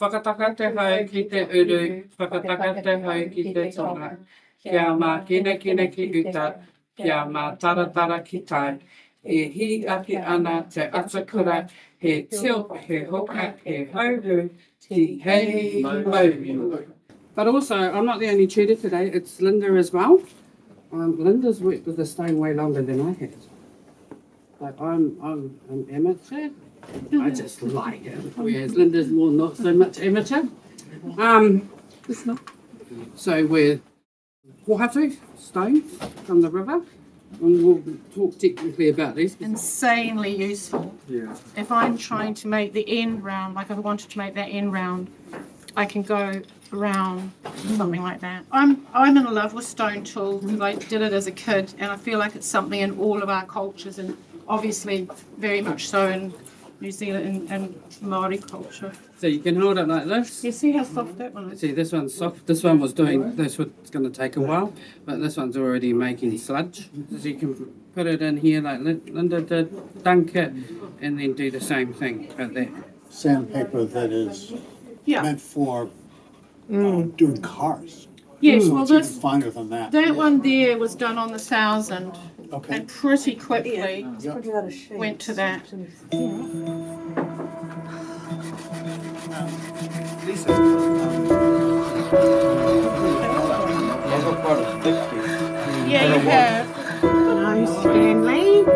Whakataka te hae ki te uru, whakataka te hae ki te tonga. Kia mā kine ki uta, kia mā taratara ki tai. E hi ake ana te atakura, he tio, he hoka, he hauhu, ki hei mauhu. But also, I'm not the only tutor today, it's Linda as well. Linda's worked with the stone way longer than I have. But I'm an amateur. I just like it, whereas Linda's more not so much amateur. It's not. So we're Wahatu stone from the river, and we'll talk technically about this. Insanely useful. Yeah. If I'm trying to make the end round, like I wanted to make that end round, I can go around something like that. I'm in love with stone tools because I did it as a kid, and I feel like it's something in all of our cultures, and obviously very much so in New Zealand and Māori culture. So you can hold it like this. You see how soft that one is? See, this one's soft. This one was doing, this was going to take a while, but this one's already making sludge. So you can put it in here like Linda did, dunk it, and then do the same thing right there. Sandpaper that is meant for doing cars. Yes, well It's even this, finer than that. that one there was done on the 1000 Okay. and pretty quickly went to that. Yeah, you have. Nice, Stanley. So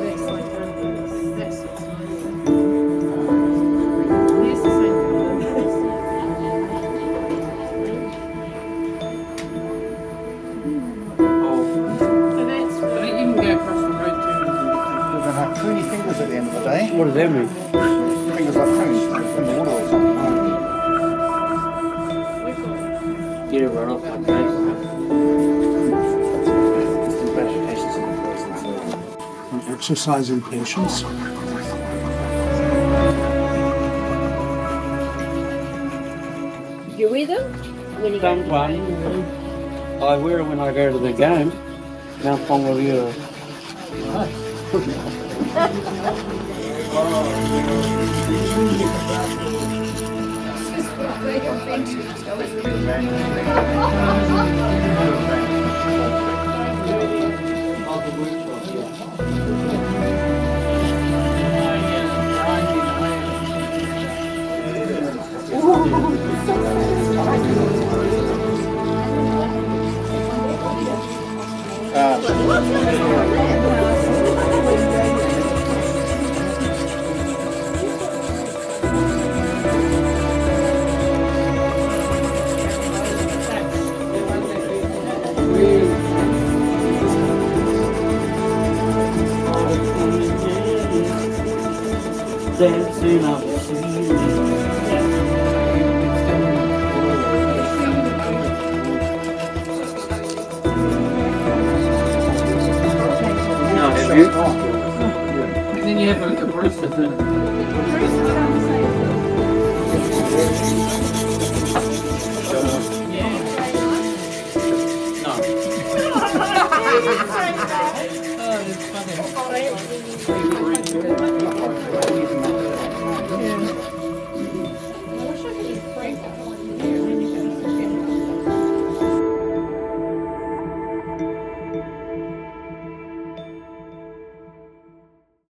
that's like that's there's the so that's I think you can go across the road too. We're going to have pruny fingers at the end of the day. What does that mean? Fingers like prunes, like in the water or something. Get it right off like that. Exercising patience. You wear them? When you go to the One. I wear it when I go to the game. Now Pongaria. Dancing up the ceiling. No, have you? And then you have a Bruce with it. No. Oh, that's funny.